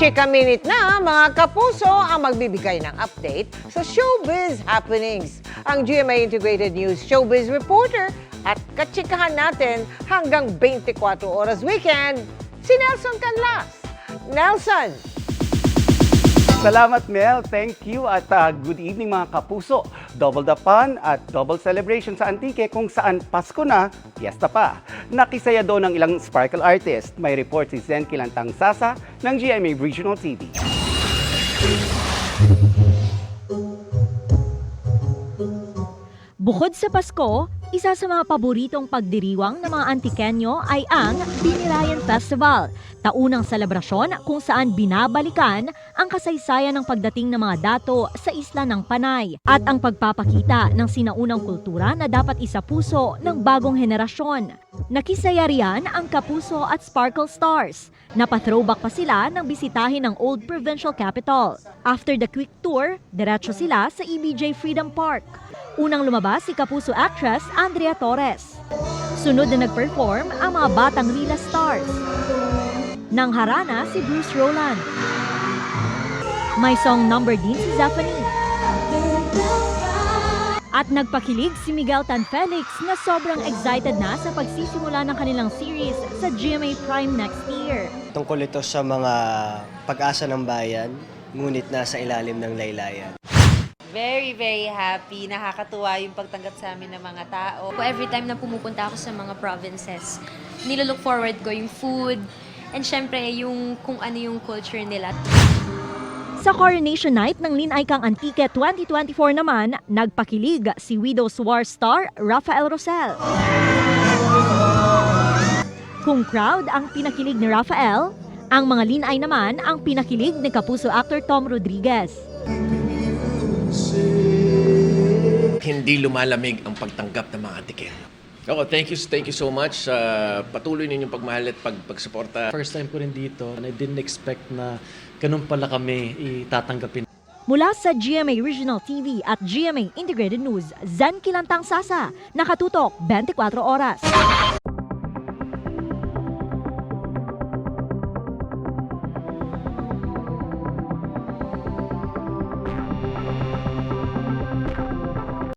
Chika Minute na, mga kapuso ang magbibigay ng update sa showbiz happenings. Ang GMA Integrated News Showbiz Reporter at katsikahan natin hanggang 24 oras weekend, si Nelson Canlas. Nelson! Salamat, Mel. Thank you at good evening mga kapuso. Double the fun at double celebration sa Antique kung saan Pasko na, fiesta pa. Nakisaya doon ng ilang sparkle artist. May report si Zen Kilantang Sasa ng GMA Regional TV. Bukod sa Pasko, isa sa mga paboritong pagdiriwang ng mga Antiqueño ay ang Binirayan Festival, taunang selebrasyon kung saan binabalikan ang kasaysayan ng pagdating ng mga dato sa isla ng Panay at ang pagpapakita ng sinaunang kultura na dapat isapuso ng bagong henerasyon. Nakisaya riyan ang Kapuso at Sparkle Stars. Napathrowback pa sila nang bisitahin ng Old Provincial Capital. After the quick tour, diretso sila sa EBJ Freedom Park. Unang lumabas si Kapuso actress Andrea Torres. Sunod na nag-perform ang mga batang Rila Stars. Nang harana si Bruce Roland. May song number din si Zephanie. At nagpakilig si Miguel Tan Felix na sobrang excited na sa pagsisimula ng kanilang series sa GMA Prime next year. Tungkol ito sa mga pag-asa ng bayan, ngunit nasa ilalim ng laylayan. Very, very happy. Nakakatuwa yung pagtanggap sa amin ng mga tao. Every time na pumupunta ako sa mga provinces, nilolook forward ko yung food and syempre yung kung ano yung culture nila. Sa Coronation Night ng Linay Kang Antique 2024 naman, nagpakilig si Widow's War star Rafael Rosel. Kung crowd ang pinakilig ni Rafael, ang mga Linay naman ang pinakilig ni Kapuso actor Tom Rodriguez. Hindi lumalamig ang pagtanggap ng mga Antiqueño. Ako, thank you so much. Patuloy ninyong pagmahal at pagsuporta. First time ko rin dito and I didn't expect na ganun pala kami itatanggapin. Mula sa GMA Regional TV at GMA Integrated News, Zen Kilantang Sasa, nakatutok 24 oras.